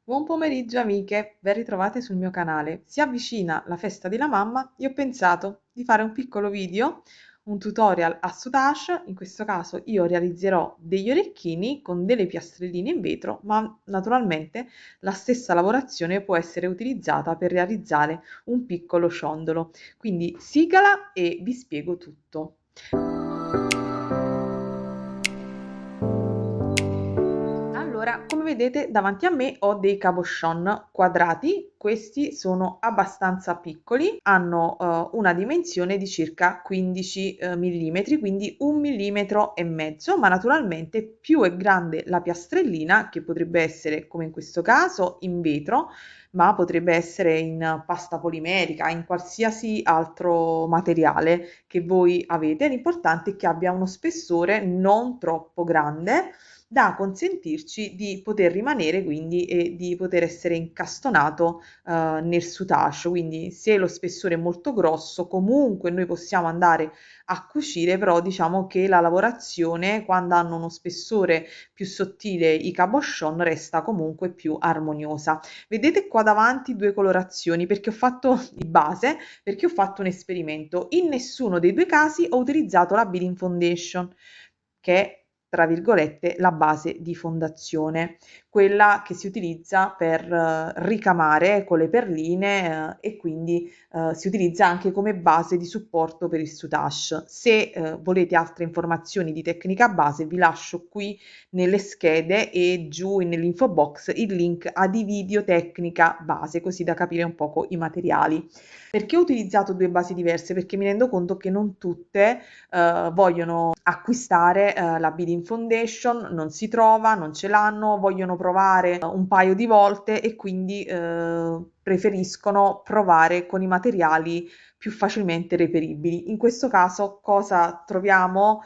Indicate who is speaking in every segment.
Speaker 1: Buon pomeriggio amiche, ben ritrovate sul mio canale. Si avvicina la festa della mamma e ho pensato di fare un piccolo video, un tutorial a soutache. In questo caso io realizzerò degli orecchini con delle piastrelline in vetro, ma naturalmente la stessa lavorazione può essere utilizzata per realizzare un piccolo ciondolo. Quindi sigala e vi spiego tutto. Allora, come vedete davanti a me ho dei cabochon quadrati, questi sono abbastanza piccoli, hanno una dimensione di circa 15 mm, quindi 1,5 mm, ma naturalmente più è grande la piastrellina, che potrebbe essere come in questo caso in vetro, ma potrebbe essere in pasta polimerica, in qualsiasi altro materiale che voi avete, l'importante è che abbia uno spessore non troppo grande da consentirci di poter rimanere quindi e di poter essere incastonato nel soutache. Quindi se lo spessore è molto grosso, comunque noi possiamo andare a cucire, però diciamo che la lavorazione, quando hanno uno spessore più sottile, i cabochon, resta comunque più armoniosa. Vedete qua davanti due colorazioni perché ho fatto di base, perché ho fatto un esperimento. In nessuno dei due casi ho utilizzato la Beading Foundation, che è tra virgolette la base di fondazione, quella che si utilizza per ricamare con le perline e quindi si utilizza anche come base di supporto per il soutache. Se volete altre informazioni di tecnica base, vi lascio qui nelle schede e giù nell'info box il link a di video tecnica base, così da capire un poco i materiali. Perché ho utilizzato due basi diverse? Perché mi rendo conto che non tutte vogliono acquistare la Beading Foundation, non si trova, non ce l'hanno, vogliono provare un paio di volte e quindi preferiscono provare con i materiali più facilmente reperibili. In questo caso cosa troviamo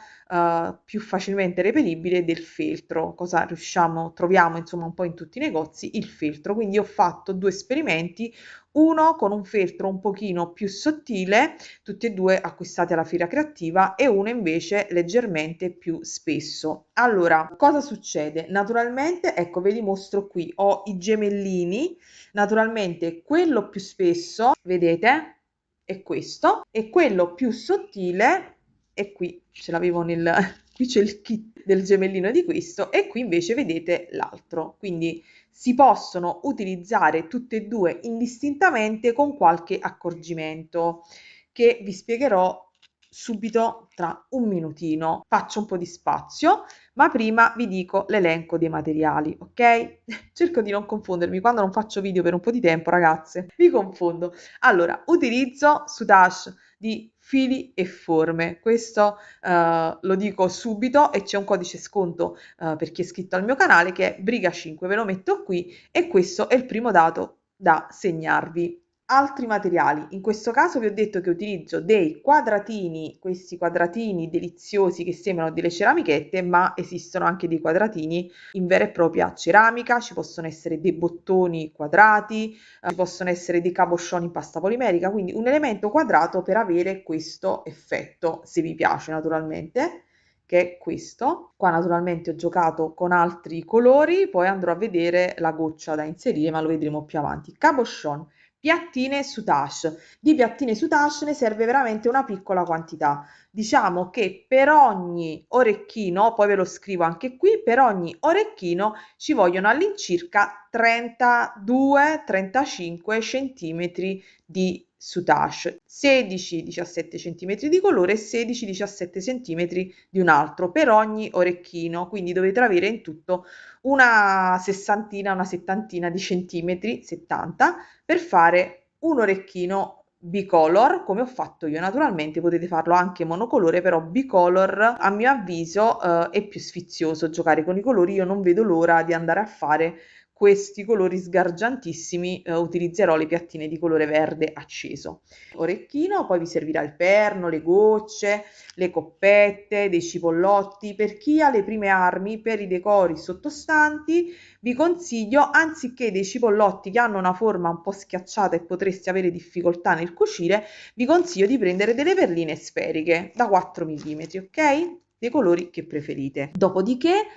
Speaker 1: più facilmente reperibile? Del feltro. Cosa riusciamo, troviamo insomma un po' in tutti i negozi? Il feltro. Quindi ho fatto due esperimenti, uno con un feltro un pochino più sottile, tutti e due acquistati alla Fiera Creativa, e uno invece leggermente più spesso. Allora, cosa succede? Naturalmente, ecco, ve li mostro qui, ho i gemellini, naturalmente quello più spesso, vedete, è questo, e quello più sottile è qui, ce l'avevo nel... qui c'è il kit del gemellino di questo, e qui invece vedete l'altro, quindi si possono utilizzare tutte e due indistintamente con qualche accorgimento che vi spiegherò subito tra un minutino. Faccio un po' di spazio, ma prima vi dico l'elenco dei materiali, ok? Cerco di non confondermi, quando non faccio video per un po' di tempo, ragazze, mi confondo. Allora, utilizzo soutache di fili e forme, questo lo dico subito, e c'è un codice sconto per chi è iscritto al mio canale che è Briga5, ve lo metto qui, e questo è il primo dato da segnarvi. Altri materiali, in questo caso vi ho detto che utilizzo dei quadratini, questi quadratini deliziosi che sembrano delle ceramichette, ma esistono anche dei quadratini in vera e propria ceramica, ci possono essere dei bottoni quadrati, ci possono essere dei cabochon in pasta polimerica, quindi un elemento quadrato per avere questo effetto, se vi piace naturalmente, che è questo. Qua naturalmente ho giocato con altri colori, poi andrò a vedere la goccia da inserire, ma lo vedremo più avanti. Cabochon, piattine soutache. Di piattine soutache ne serve veramente una piccola quantità. Diciamo che per ogni orecchino, poi ve lo scrivo anche qui, per ogni orecchino ci vogliono all'incirca 32-35 centimetri di soutache, 16-17 centimetri di colore e 16-17 centimetri di un altro per ogni orecchino, quindi dovete avere in tutto una sessantina, una settantina di centimetri, 70, per fare un orecchino bicolor come ho fatto io. Naturalmente potete farlo anche monocolore, però bicolor a mio avviso è più sfizioso giocare con i colori. Io non vedo l'ora di andare a fare questi colori sgargiantissimi. Utilizzerò le piattine di colore verde acceso. Orecchino, poi vi servirà il perno, le gocce, le coppette, dei cipollotti. Per chi ha le prime armi, per i decori sottostanti, vi consiglio, anziché dei cipollotti che hanno una forma un po' schiacciata e potreste avere difficoltà nel cucire, vi consiglio di prendere delle perline sferiche da 4 mm, ok? Dei colori che preferite. Dopodiché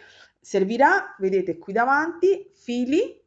Speaker 1: servirà, vedete qui davanti, fili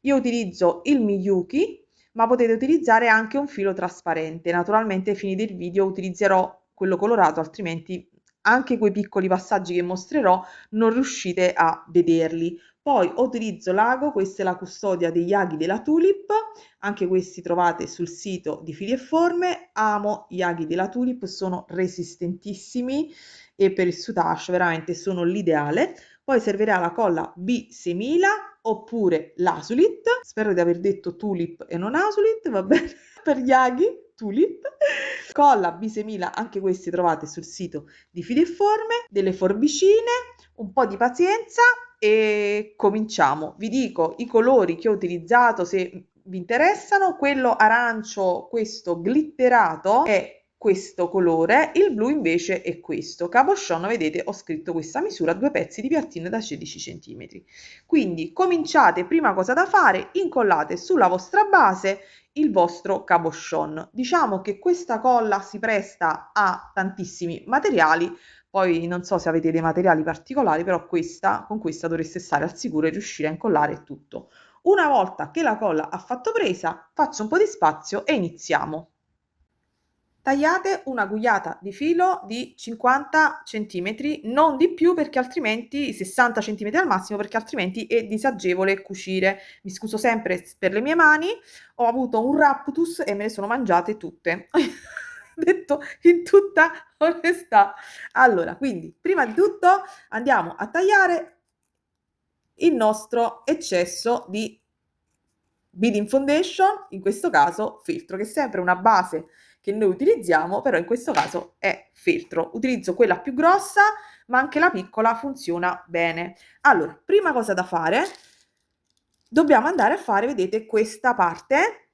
Speaker 1: Io utilizzo il Miyuki, ma potete utilizzare anche un filo trasparente. Naturalmente ai fini del video utilizzerò quello colorato, altrimenti anche quei piccoli passaggi che mostrerò non riuscite a vederli. Poi utilizzo l'ago, questa è la custodia degli aghi della Tulip, anche questi trovate sul sito di Fili e Forme. Amo gli aghi della Tulip, sono resistentissimi e per il soutache veramente sono l'ideale. Poi servirà la colla B6000 oppure l'Asulit, spero di aver detto Tulip e non Asulit, va bene, per gli aghi. Tulip, colla B6000, anche questi trovate sul sito di Fili e Forme, delle forbicine, un po' di pazienza e cominciamo. Vi dico i colori che ho utilizzato se vi interessano. Quello arancio, questo glitterato, è questo colore, il blu invece è questo. Cabochon, vedete, ho scritto questa misura, 2 pezzi di piattina da 16 cm. Quindi cominciate, prima cosa da fare, incollate sulla vostra base il vostro cabochon. Diciamo che questa colla si presta a tantissimi materiali, poi non so se avete dei materiali particolari, però con questa dovreste stare al sicuro e riuscire a incollare tutto. Una volta che la colla ha fatto presa, faccio un po' di spazio e iniziamo. Tagliate una gugliata di filo di 50 cm, non di più perché altrimenti 60 cm al massimo, perché altrimenti è disagevole cucire. Mi scuso sempre per le mie mani, ho avuto un raptus e me le sono mangiate tutte. Detto in tutta onestà. Allora, quindi prima di tutto andiamo a tagliare il nostro eccesso di Beading Foundation, in questo caso feltro, che è sempre una base che noi utilizziamo, però in questo caso è feltro. Utilizzo quella più grossa, ma anche la piccola funziona bene. Allora, prima cosa da fare, dobbiamo andare a fare, vedete, questa parte.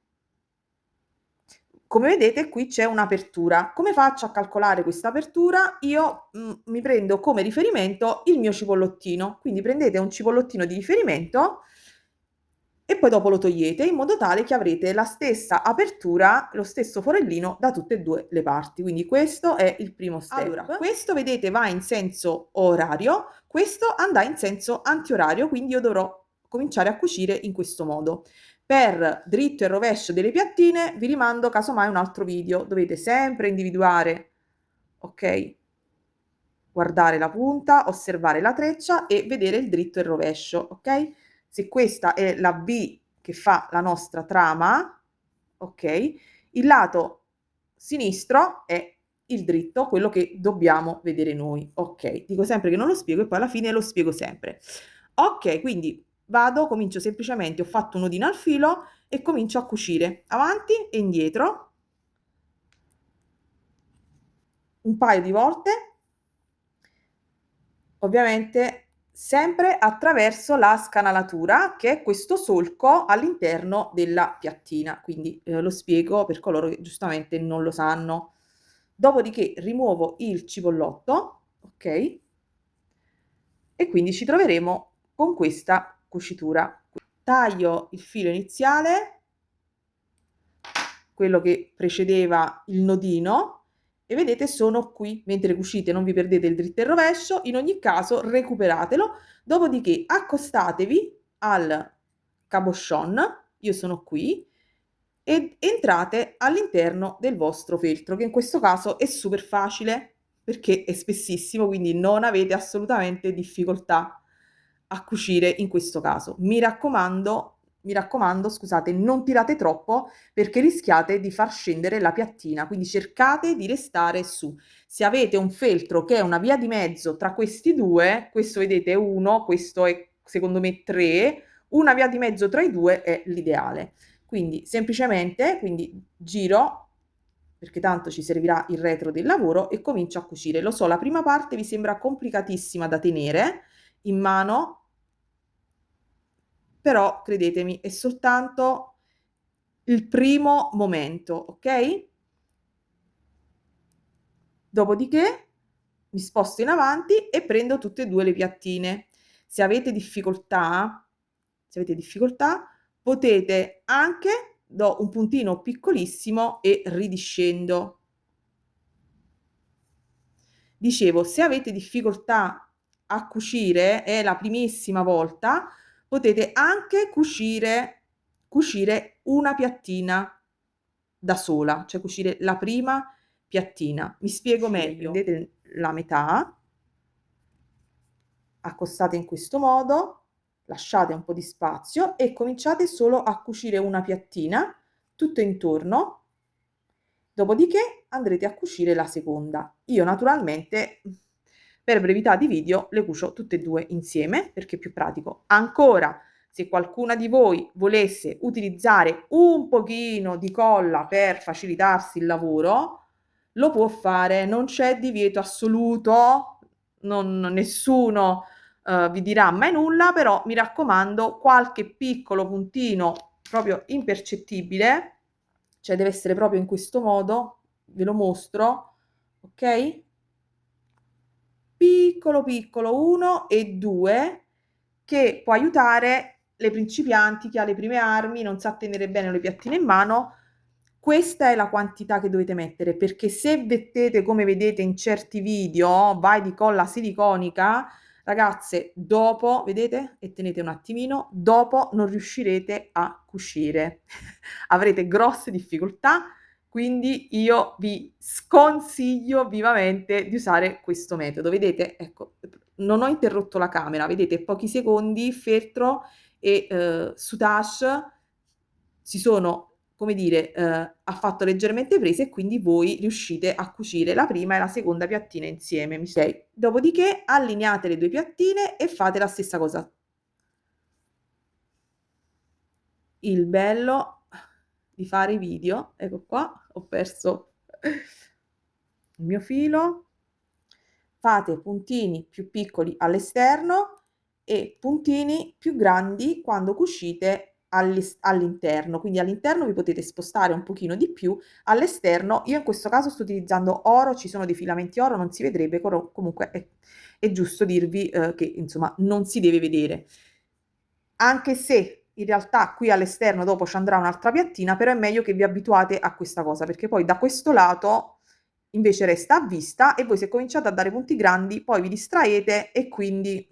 Speaker 1: Come vedete qui c'è un'apertura. Come faccio a calcolare questa apertura? Io mi prendo come riferimento il mio cipollottino, quindi prendete un cipollottino di riferimento e poi dopo lo togliete in modo tale che avrete la stessa apertura, lo stesso forellino da tutte e due le parti. Quindi questo è il primo step. Allora, questo vedete va in senso orario, questo andrà in senso antiorario, quindi io dovrò cominciare a cucire in questo modo. Per dritto e rovescio delle piattine vi rimando casomai un altro video, dovete sempre individuare, ok? Guardare la punta, osservare la treccia e vedere il dritto e il rovescio, ok? Se questa è la V che fa la nostra trama, ok? Il lato sinistro è il dritto, quello che dobbiamo vedere noi, ok? Dico sempre che non lo spiego e poi alla fine lo spiego sempre. Ok, quindi vado, comincio semplicemente, ho fatto un nodino al filo e comincio a cucire avanti e indietro un paio di volte, ovviamente sempre attraverso la scanalatura, che è questo solco all'interno della piattina, quindi lo spiego per coloro che giustamente non lo sanno. Dopodiché rimuovo il cipollotto, ok? E quindi ci troveremo con questa cucitura. Taglio il filo iniziale, quello che precedeva il nodino, e vedete sono qui. Mentre cucite non vi perdete il dritto e il rovescio, in ogni caso recuperatelo, dopodiché accostatevi al cabochon, io sono qui, ed entrate all'interno del vostro feltro, che in questo caso è super facile perché è spessissimo, quindi non avete assolutamente difficoltà a cucire in questo caso. Mi raccomando, scusate, non tirate troppo perché rischiate di far scendere la piattina, quindi cercate di restare su. Se avete un feltro che è una via di mezzo tra questi due, questo vedete è 1, questo è secondo me 3, una via di mezzo tra i due è l'ideale. Quindi semplicemente, quindi giro perché tanto ci servirà il retro del lavoro e comincio a cucire. Lo so, la prima parte vi sembra complicatissima da tenere in mano, però credetemi, è soltanto il primo momento, ok? Dopodiché mi sposto in avanti e prendo tutte e due le piattine. Se avete difficoltà, potete anche do un puntino piccolissimo e ridiscendo. Dicevo, se avete difficoltà a cucire, è la primissima volta, potete anche cucire una piattina da sola, cioè cucire la prima piattina. Mi spiego meglio: prendete la metà, accostate in questo modo, lasciate un po' di spazio e cominciate solo a cucire una piattina tutto intorno, dopodiché andrete a cucire la seconda. Io naturalmente, per brevità di video, le cucio tutte e due insieme perché è più pratico. Ancora, se qualcuna di voi volesse utilizzare un pochino di colla per facilitarsi il lavoro, lo può fare, non c'è divieto assoluto, nessuno vi dirà mai nulla, però mi raccomando, qualche piccolo puntino proprio impercettibile, cioè deve essere proprio in questo modo, ve lo mostro, ok? Piccolo piccolo 1 e 2, che può aiutare le principianti, chi ha le prime armi, non sa tenere bene le piattine in mano. Questa è la quantità che dovete mettere, perché se mettete, come vedete in certi video, vai di colla siliconica, ragazze, dopo, vedete? E tenete un attimino, dopo non riuscirete a cucire. Avrete grosse difficoltà, quindi io vi sconsiglio vivamente di usare questo metodo. Vedete? Ecco, non ho interrotto la camera, vedete? Pochi secondi, feltro e soutache si sono, come dire, ha fatto leggermente prese e quindi voi riuscite a cucire la prima e la seconda piattina insieme. Ok, dopodiché allineate le due piattine e fate la stessa cosa. Il bello di fare i video, ecco qua, ho perso il mio filo. Fate puntini più piccoli all'esterno e puntini più grandi quando cucite all'interno, quindi all'interno vi potete spostare un pochino di più, all'esterno io in questo caso sto utilizzando oro, ci sono dei filamenti oro, non si vedrebbe, comunque è giusto dirvi che insomma non si deve vedere, anche se in realtà qui all'esterno dopo ci andrà un'altra piattina, però è meglio che vi abituate a questa cosa, perché poi da questo lato invece resta a vista e voi se cominciate a dare punti grandi poi vi distraete e quindi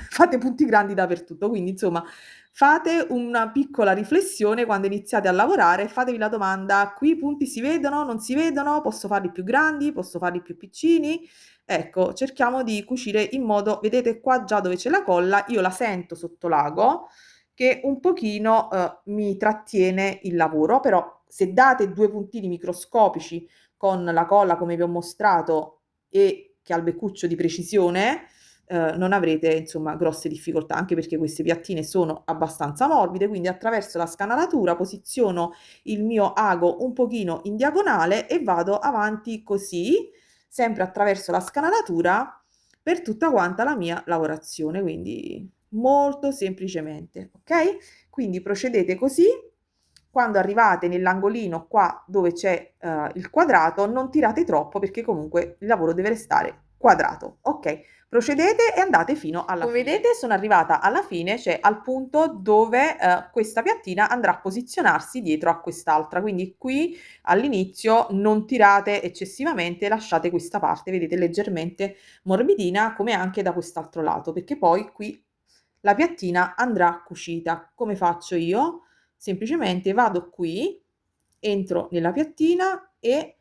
Speaker 1: fate punti grandi dappertutto. Quindi insomma fate una piccola riflessione quando iniziate a lavorare, fatevi la domanda: qui i punti si vedono, non si vedono, posso farli più grandi, posso farli più piccini? Ecco, cerchiamo di cucire in modo, vedete qua già dove c'è la colla, io la sento sotto l'ago che un pochino mi trattiene il lavoro, però se date due puntini microscopici con la colla come vi ho mostrato e che ha il beccuccio di precisione, non avrete insomma grosse difficoltà, anche perché queste piattine sono abbastanza morbide, quindi attraverso la scanalatura posiziono il mio ago un pochino in diagonale e vado avanti così, sempre attraverso la scanalatura per tutta quanta la mia lavorazione, quindi molto semplicemente, ok? Quindi procedete così. Quando arrivate nell'angolino qua dove c'è il quadrato, non tirate troppo perché comunque il lavoro deve restare quadrato. Ok, procedete e andate fino alla fine. Come vedete sono arrivata alla fine, cioè al punto dove questa piattina andrà a posizionarsi dietro a quest'altra. Quindi qui all'inizio non tirate eccessivamente, lasciate questa parte, vedete, leggermente morbidina, come anche da quest'altro lato, perché poi qui la piattina andrà cucita. Come faccio io? Semplicemente vado qui, entro nella piattina e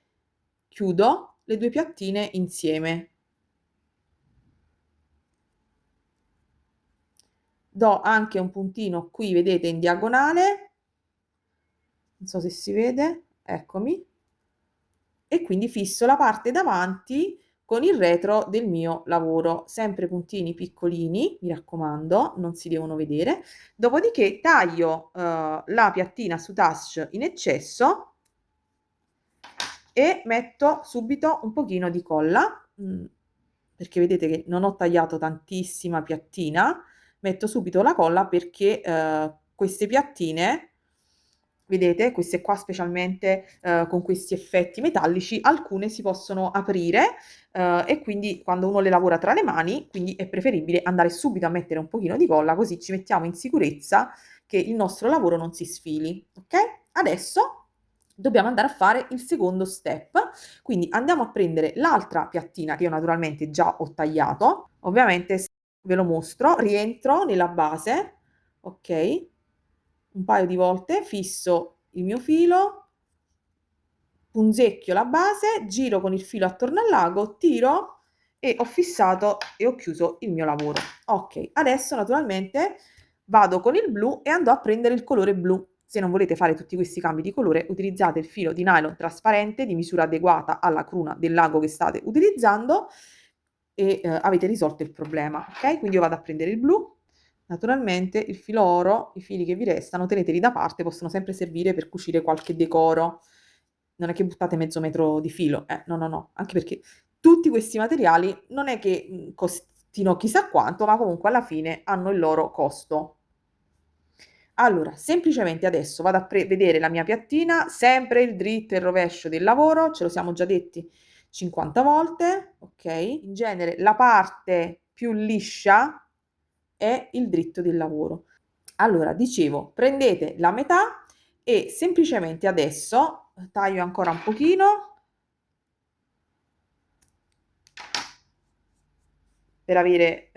Speaker 1: chiudo le due piattine insieme. Do anche un puntino qui, vedete, in diagonale, non so se si vede, eccomi, e quindi fisso la parte davanti con il retro del mio lavoro, sempre puntini piccolini, mi raccomando, non si devono vedere. Dopodiché taglio la piattina su touch in eccesso e metto subito un pochino di colla, perché vedete che non ho tagliato tantissima piattina, metto subito la colla perché queste piattine, vedete, queste qua specialmente con questi effetti metallici, alcune si possono aprire e quindi quando uno le lavora tra le mani, quindi è preferibile andare subito a mettere un pochino di colla, così ci mettiamo in sicurezza che il nostro lavoro non si sfili, ok? Adesso dobbiamo andare a fare il secondo step, quindi andiamo a prendere l'altra piattina che io naturalmente già ho tagliato, ovviamente ve lo mostro, rientro nella base, ok? Un paio di volte fisso il mio filo, punzecchio la base, giro con il filo attorno al lago, tiro e ho fissato e ho chiuso il mio lavoro. Ok, adesso naturalmente vado con il blu e andrò a prendere il colore blu. Se non volete fare tutti questi cambi di colore, utilizzate il filo di nylon trasparente di misura adeguata alla cruna del lago che state utilizzando e avete risolto il problema, ok? Quindi io vado a prendere il blu. Naturalmente il filo oro, i fili che vi restano, teneteli da parte, possono sempre servire per cucire qualche decoro. Non è che buttate mezzo metro di filo, no, no, no, anche perché tutti questi materiali non è che costino chissà quanto, ma comunque alla fine hanno il loro costo. Allora, semplicemente adesso vado a vedere la mia piattina, sempre il dritto e il rovescio del lavoro, ce lo siamo già detti 50 volte, ok? In genere la parte più liscia è il dritto del lavoro. Allora, dicevo, prendete la metà e semplicemente adesso taglio ancora un pochino per avere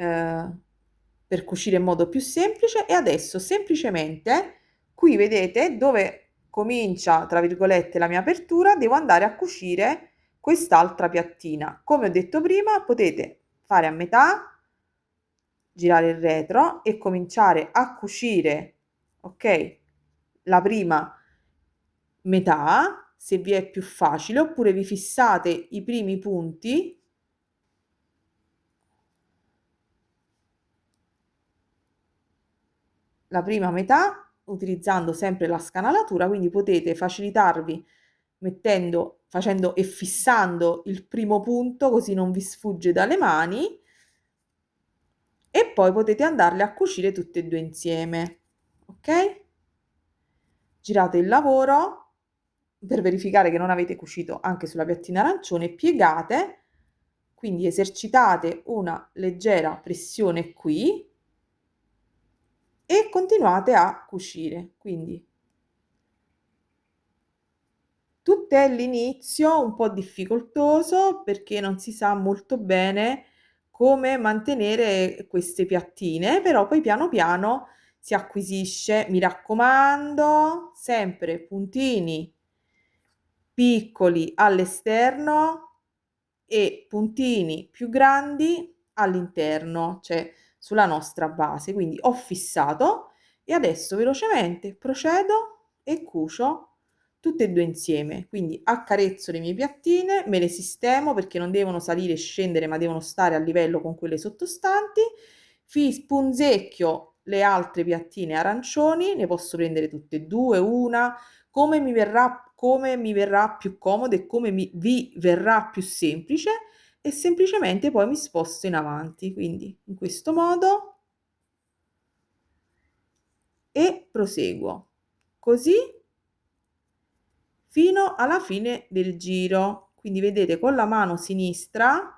Speaker 1: per cucire in modo più semplice e adesso semplicemente qui vedete dove comincia tra virgolette la mia apertura, devo andare a cucire quest'altra piattina. Come ho detto prima, potete fare a metà, girare il retro e cominciare a cucire, ok, la prima metà se vi è più facile, oppure vi fissate i primi punti la prima metà utilizzando sempre la scanalatura, quindi potete facilitarvi facendo e fissando il primo punto così non vi sfugge dalle mani e poi potete andarle a cucire tutte e due insieme, ok? Girate il lavoro per verificare che non avete cucito anche sulla piattina arancione, piegate, quindi esercitate una leggera pressione qui e continuate a cucire. Quindi tutto è l'inizio un po' difficoltoso perché non si sa molto bene come mantenere queste piattine, però poi piano piano si acquisisce. Mi raccomando, sempre puntini piccoli all'esterno e puntini più grandi all'interno, cioè sulla nostra base. Quindi ho fissato e adesso velocemente procedo e cucio tutte e due insieme. Quindi accarezzo le mie piattine, me le sistemo perché non devono salire e scendere, ma devono stare a livello con quelle sottostanti. Spunzecchio le altre piattine arancioni, ne posso prendere tutte e due, una, come mi verrà più comodo e come vi verrà più semplice e semplicemente poi mi sposto in avanti, quindi in questo modo e proseguo così fino alla fine del giro. Quindi vedete con la mano sinistra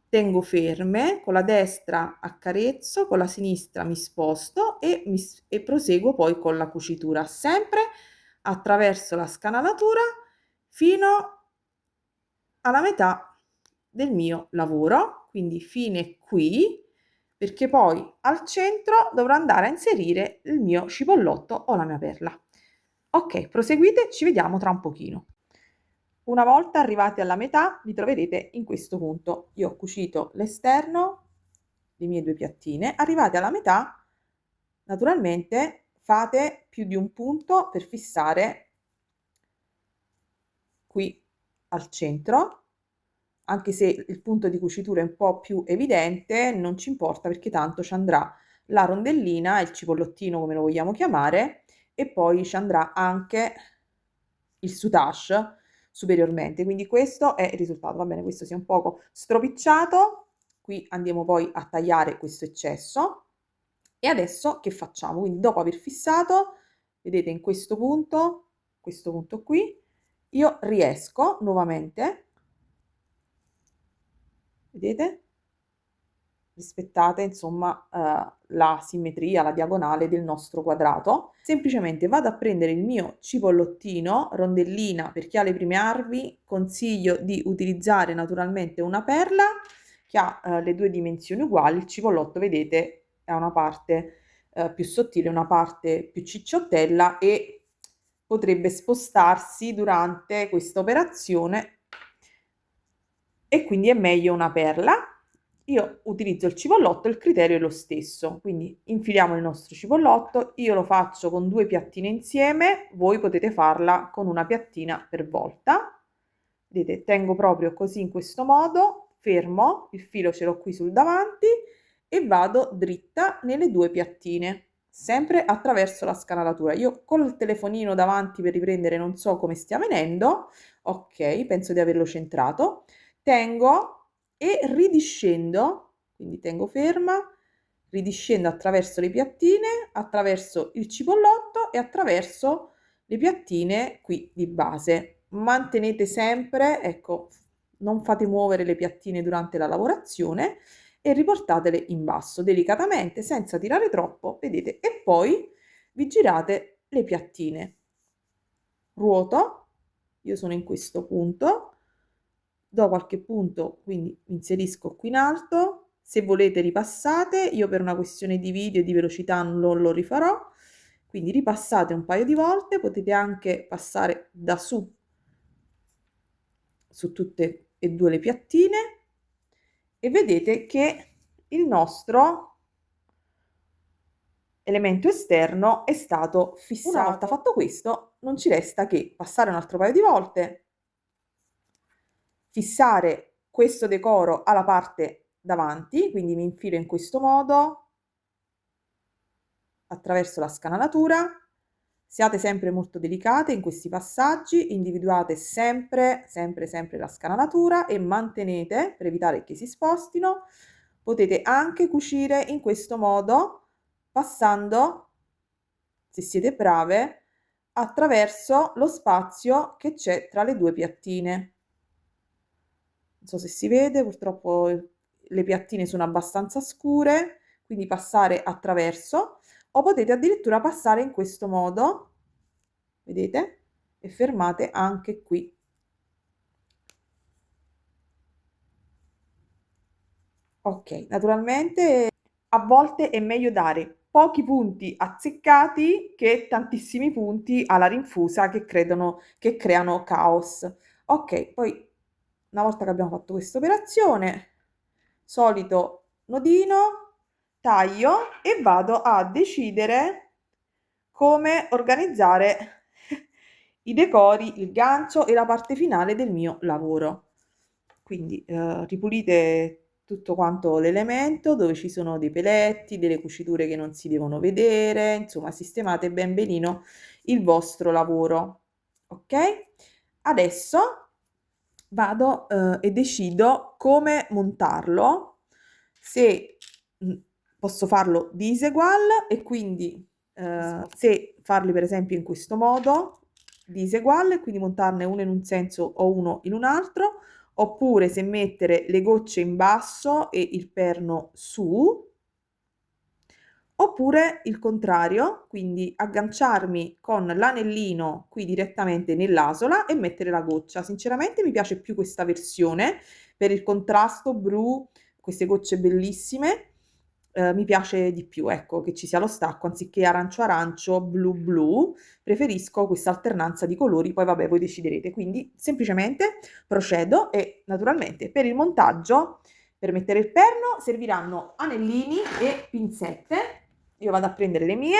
Speaker 1: tengo ferme, con la destra accarezzo, con la sinistra mi sposto e proseguo poi con la cucitura, sempre attraverso la scanalatura fino alla metà del mio lavoro, quindi fine qui, perché poi al centro dovrò andare a inserire il mio cipollotto o la mia perla. Ok, proseguite, ci vediamo tra un pochino. Una volta arrivati alla metà vi troverete in questo punto. Io ho cucito l'esterno, le mie due piattine. Arrivate alla metà, naturalmente fate più di un punto per fissare qui al centro, anche se il punto di cucitura è un po' più evidente, non ci importa perché tanto ci andrà la rondellina, il cipollottino come lo vogliamo chiamare, e poi ci andrà anche il soutache superiormente. Quindi questo è il risultato. Va bene, questo si è un poco stropicciato. Qui andiamo poi a tagliare questo eccesso. E adesso che facciamo? Quindi dopo aver fissato, vedete in questo punto qui, io riesco nuovamente, vedete? Rispettate insomma la simmetria, la diagonale del nostro quadrato. Semplicemente vado a prendere il mio cipollottino, rondellina, per chi ha le prime armi, consiglio di utilizzare naturalmente una perla che ha le due dimensioni uguali. Il cipollotto, vedete, è una parte più sottile, una parte più cicciottella e potrebbe spostarsi durante questa operazione e quindi è meglio una perla. Io utilizzo il cipollotto, il criterio è lo stesso, quindi infiliamo il nostro cipollotto, io lo faccio con 2 piattine insieme, voi potete farla con una piattina per volta. Vedete, tengo proprio così in questo modo, fermo, il filo ce l'ho qui sul davanti e vado dritta nelle 2 piattine, sempre attraverso la scanalatura. Io col telefonino davanti per riprendere non so come stia venendo, ok, penso di averlo centrato, tengo e ridiscendo, quindi tengo ferma, ridiscendo attraverso le piattine, attraverso il cipollotto e attraverso le piattine qui di base. Mantenete sempre, ecco, non fate muovere le piattine durante la lavorazione e riportatele in basso delicatamente senza tirare troppo, vedete, e poi vi girate le piattine. Ruoto, io sono in questo punto, do qualche punto, quindi inserisco qui in alto, se volete ripassate, io per una questione di video e di velocità non lo rifarò, quindi ripassate un paio di volte, potete anche passare da su tutte e 2 le piattine e vedete che il nostro elemento esterno è stato fissato. Una volta fatto questo, non ci resta che passare un altro paio di volte, fissare questo decoro alla parte davanti, quindi mi infilo in questo modo attraverso la scanalatura. Siate sempre molto delicate in questi passaggi, individuate sempre la scanalatura e mantenete, per evitare che si spostino. Potete anche cucire in questo modo, passando, se siete brave, attraverso lo spazio che c'è tra le 2 piattine. Non so se si vede, purtroppo le piattine sono abbastanza scure, quindi passare attraverso, o potete addirittura passare in questo modo, vedete? E fermate anche qui. Ok, naturalmente a volte è meglio dare pochi punti azzeccati che tantissimi punti alla rinfusa che creano caos. Ok, poi una volta che abbiamo fatto questa operazione, solito nodino, taglio e vado a decidere come organizzare i decori, il gancio e la parte finale del mio lavoro. Quindi ripulite tutto quanto l'elemento dove ci sono dei peletti, delle cuciture che non si devono vedere, insomma sistemate ben benino il vostro lavoro. Ok? Adesso vado e decido come montarlo, se posso farlo disegual e quindi se farli per esempio in questo modo disegual e quindi montarne uno in un senso o uno in un altro, oppure se mettere le gocce in basso e il perno su, oppure il contrario, quindi agganciarmi con l'anellino qui direttamente nell'asola e mettere la goccia. Sinceramente mi piace più questa versione per il contrasto blu, queste gocce bellissime, mi piace di più, ecco, che ci sia lo stacco anziché arancio arancio, blu blu, preferisco questa alternanza di colori, poi vabbè voi deciderete. Quindi semplicemente procedo e naturalmente per il montaggio, per mettere il perno, serviranno anellini e pinzette. Io vado a prendere le mie,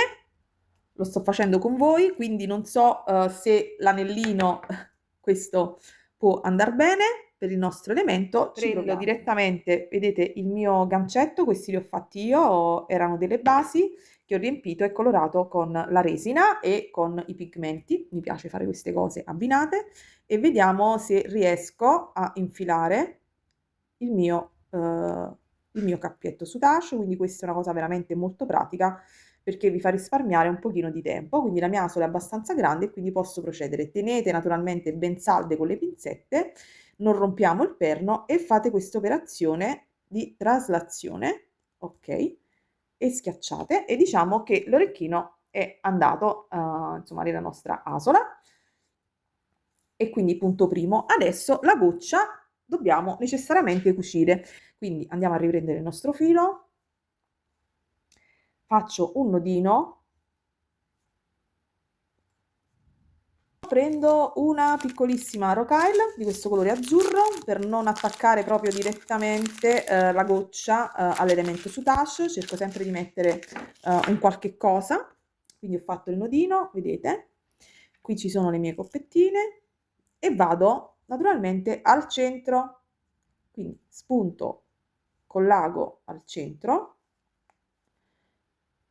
Speaker 1: lo sto facendo con voi, quindi non so se l'anellino questo può andare bene per il nostro elemento. Prendo direttamente, vedete il mio gancetto, questi li ho fatti io, erano delle basi che ho riempito e colorato con la resina e con i pigmenti. Mi piace fare queste cose abbinate e vediamo se riesco a infilare il mio cappietto soutache, quindi questa è una cosa veramente molto pratica perché vi fa risparmiare un pochino di tempo. Quindi la mia asola è abbastanza grande e quindi posso procedere. Tenete naturalmente ben salde con le pinzette, non rompiamo il perno e fate questa operazione di traslazione, ok? E schiacciate e diciamo che l'orecchino è andato insomma nella nostra asola. E quindi punto primo. Adesso la goccia dobbiamo necessariamente cucire, quindi andiamo a riprendere il nostro filo, faccio un nodino. Prendo una piccolissima rocaille di questo colore azzurro per non attaccare proprio direttamente la goccia all'elemento soutache, cerco sempre di mettere un qualche cosa, quindi ho fatto il nodino, vedete, qui ci sono le mie coppettine e vado naturalmente al centro, quindi spunto con l'ago al centro,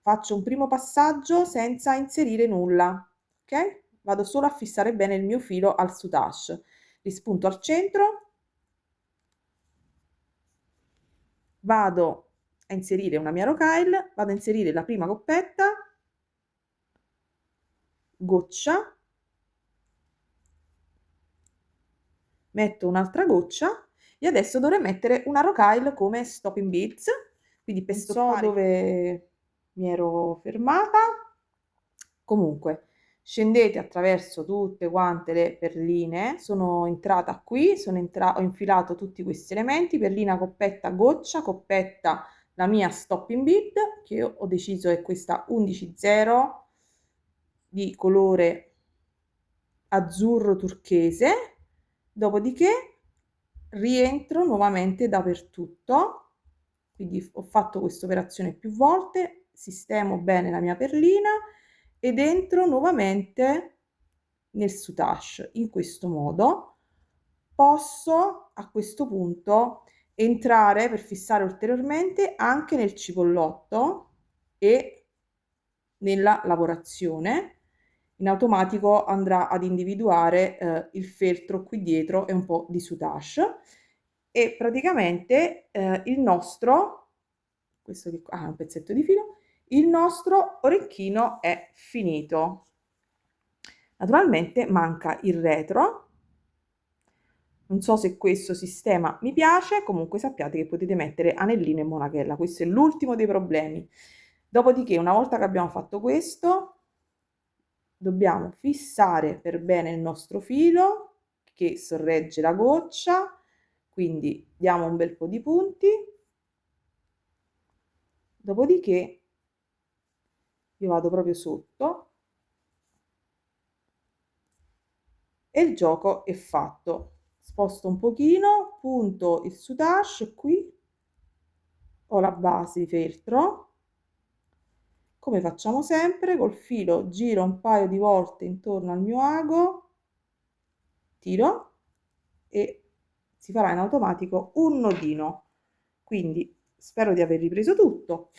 Speaker 1: faccio un primo passaggio senza inserire nulla, ok? Vado solo a fissare bene il mio filo al soutache, rispunto al centro, vado a inserire una mia rocaille, vado a inserire la prima coppetta, goccia, metto un'altra goccia e adesso dovrei mettere una rocaille come stopping beads, quindi per stoppare dove mi ero fermata. Comunque scendete attraverso tutte quante le perline, sono entrata qui, ho infilato tutti questi elementi, perlina, coppetta, goccia, coppetta, la mia stopping bead che io ho deciso è questa 11.0 di colore azzurro turchese, dopodiché rientro nuovamente dappertutto, quindi ho fatto questa operazione più volte, sistemo bene la mia perlina ed entro nuovamente nel soutache in questo modo. Posso a questo punto entrare per fissare ulteriormente anche nel cipollotto e nella lavorazione. In automatico andrà ad individuare il feltro qui dietro e un po' di soutache e praticamente il nostro, questo che è un pezzetto di filo, il nostro orecchino è finito. Naturalmente manca il retro. Non so se questo sistema mi piace, comunque sappiate che potete mettere anellino e monachella, questo è l'ultimo dei problemi. Dopodiché, una volta che abbiamo fatto questo, dobbiamo fissare per bene il nostro filo che sorregge la goccia, quindi diamo un bel po' di punti, dopodiché io vado proprio sotto e il gioco è fatto. Sposto un pochino, punto il soutache qui, ho la base di feltro, come facciamo sempre, col filo giro un paio di volte intorno al mio ago, tiro e si farà in automatico un nodino. Quindi spero di aver ripreso tutto.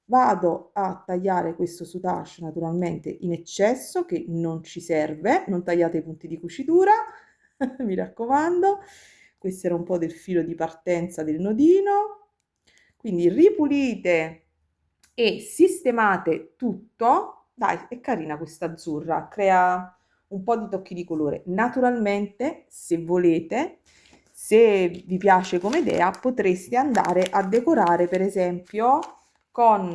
Speaker 1: Vado a tagliare questo soutache naturalmente in eccesso che non ci serve, non tagliate i punti di cucitura, mi raccomando. Questo era un po' del filo di partenza del nodino. Quindi ripulite e sistemate tutto. Dai, è carina questa azzurra, crea un po' di tocchi di colore. Naturalmente, se volete, se vi piace come idea, potreste andare a decorare, per esempio, con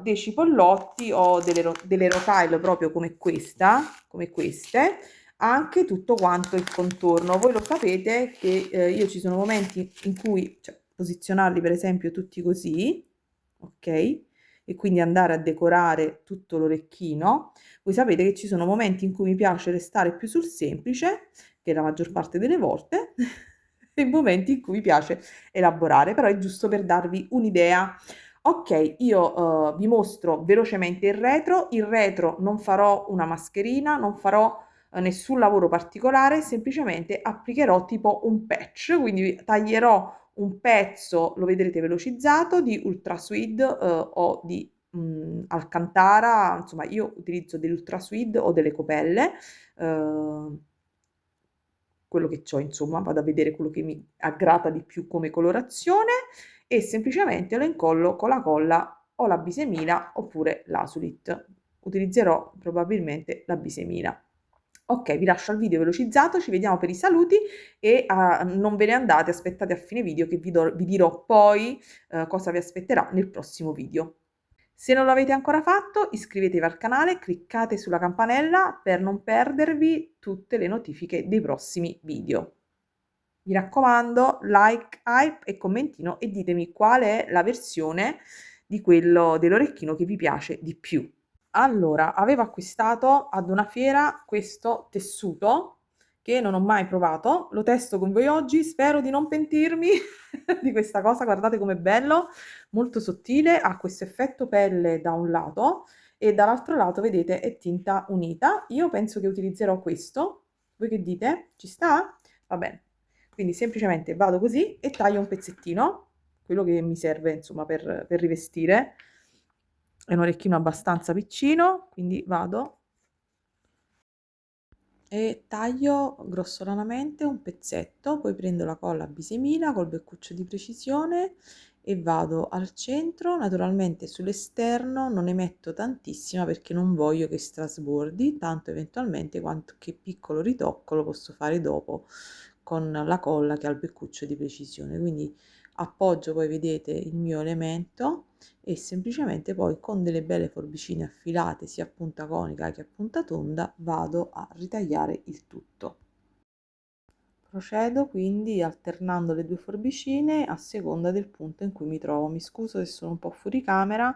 Speaker 1: dei cipollotti o delle rocaille proprio come questa, come queste, anche tutto quanto il contorno. Voi lo sapete che io ci sono momenti in cui, cioè, posizionarli per esempio tutti così, ok? E quindi andare a decorare tutto l'orecchino. Voi sapete che ci sono momenti in cui mi piace restare più sul semplice, che la maggior parte delle volte, e momenti in cui mi piace elaborare, però è giusto per darvi un'idea. Ok, io vi mostro velocemente il retro. Il retro non farò una mascherina, non farò nessun lavoro particolare, semplicemente applicherò tipo un patch, quindi taglierò un pezzo, lo vedrete velocizzato, di Ultra Suede o di Alcantara, insomma io utilizzo dell'Ultra Suede o delle copelle, eh, quello che ho, insomma, vado a vedere quello che mi aggrada di più come colorazione e semplicemente lo incollo con la colla o la bisemila oppure l'Asulit. Utilizzerò probabilmente la bisemila. Ok, vi lascio al video velocizzato, ci vediamo per i saluti e non ve ne andate, aspettate a fine video che vi dirò poi cosa vi aspetterà nel prossimo video. Se non l'avete ancora fatto, iscrivetevi al canale, cliccate sulla campanella per non perdervi tutte le notifiche dei prossimi video. Mi raccomando, like, hype e commentino e ditemi qual è la versione di quello dell'orecchino che vi piace di più. Allora, avevo acquistato ad una fiera questo tessuto che non ho mai provato, lo testo con voi oggi, spero di non pentirmi di questa cosa, guardate com'è bello, molto sottile, ha questo effetto pelle da un lato e dall'altro lato, vedete, è tinta unita. Io penso che utilizzerò questo, voi che dite? Ci sta? Va bene, quindi semplicemente vado così e taglio un pezzettino, quello che mi serve insomma per rivestire. È un orecchino abbastanza piccino, quindi vado e taglio grossolanamente un pezzetto, poi prendo la colla a bisemila col beccuccio di precisione e vado al centro, naturalmente sull'esterno non ne metto tantissima perché non voglio che strasbordi, tanto eventualmente qualche piccolo ritocco lo posso fare dopo con la colla che ha il beccuccio di precisione. Quindi appoggio, poi vedete il mio elemento e semplicemente poi con delle belle forbicine affilate sia a punta conica che a punta tonda vado a ritagliare il tutto. Procedo quindi alternando le due forbicine a seconda del punto in cui mi trovo. Mi scuso se sono un po' fuori camera,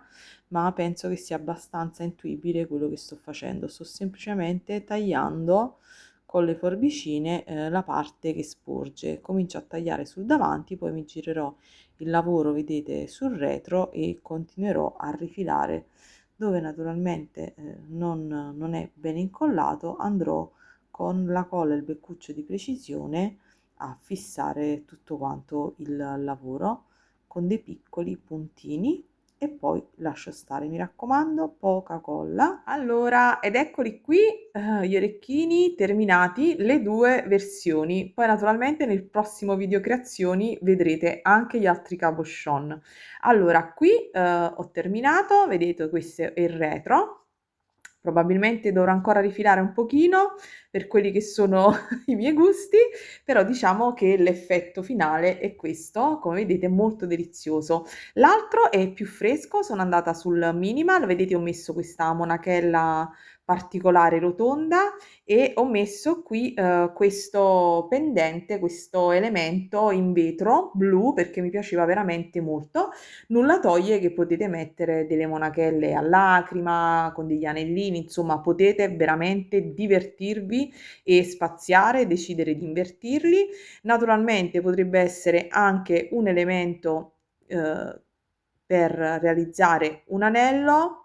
Speaker 1: ma penso che sia abbastanza intuibile quello che sto facendo. Sto semplicemente tagliando con le forbicine la parte che sporge. Comincio a tagliare sul davanti, poi mi girerò il lavoro, vedete, sul retro e continuerò a rifilare. Dove naturalmente non è ben incollato, andrò con la colla e il beccuccio di precisione a fissare tutto quanto il lavoro con dei piccoli puntini e poi lascio stare, mi raccomando, poca colla. Allora, ed eccoli qui gli orecchini terminati, le due versioni. Poi naturalmente nel prossimo video creazioni vedrete anche gli altri cabochon. Allora, qui ho terminato, vedete questo è il retro. Probabilmente dovrò ancora rifilare un pochino per quelli che sono i miei gusti, però diciamo che l'effetto finale è questo, come vedete molto delizioso. L'altro è più fresco, sono andata sul minimal, vedete ho messo questa monachella particolare rotonda e ho messo qui questo pendente, questo elemento in vetro blu perché mi piaceva veramente molto. Nulla toglie che potete mettere delle monachelle a lacrima con degli anellini, insomma potete veramente divertirvi e spaziare, decidere di invertirli. Naturalmente potrebbe essere anche un elemento per realizzare un anello,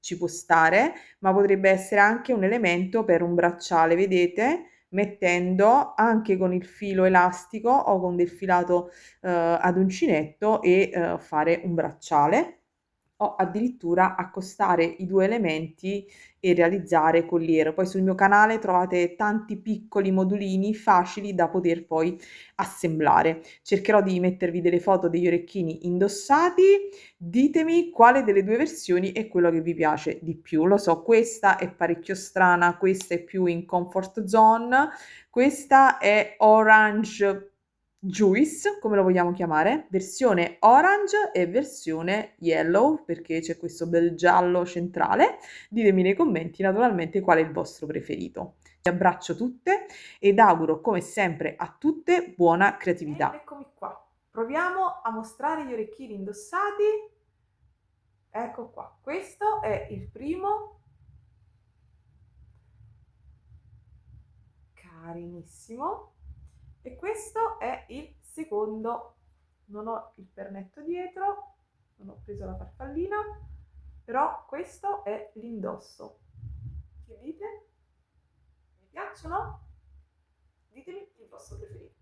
Speaker 1: ci può stare, ma potrebbe essere anche un elemento per un bracciale, vedete? Mettendo anche con il filo elastico o con del filato ad uncinetto e fare un bracciale o addirittura accostare i due elementi e realizzare colliero. Poi sul mio canale trovate tanti piccoli modulini facili da poter poi assemblare. Cercherò di mettervi delle foto degli orecchini indossati, ditemi quale delle due versioni è quello che vi piace di più. Lo so, questa è parecchio strana, questa è più in comfort zone, questa è orange juice, come lo vogliamo chiamare, versione orange e versione yellow, perché c'è questo bel giallo centrale. Ditemi nei commenti naturalmente qual è il vostro preferito. Vi abbraccio tutte ed auguro come sempre a tutte buona creatività. Eccomi qua. Proviamo a mostrare gli orecchini indossati. Ecco qua. Questo è il primo. Carinissimo. E questo è il secondo. Non ho il pernetto dietro, non ho preso la farfallina, però questo è l'indosso. Che dite? Mi piacciono? Ditemi il vostro preferito.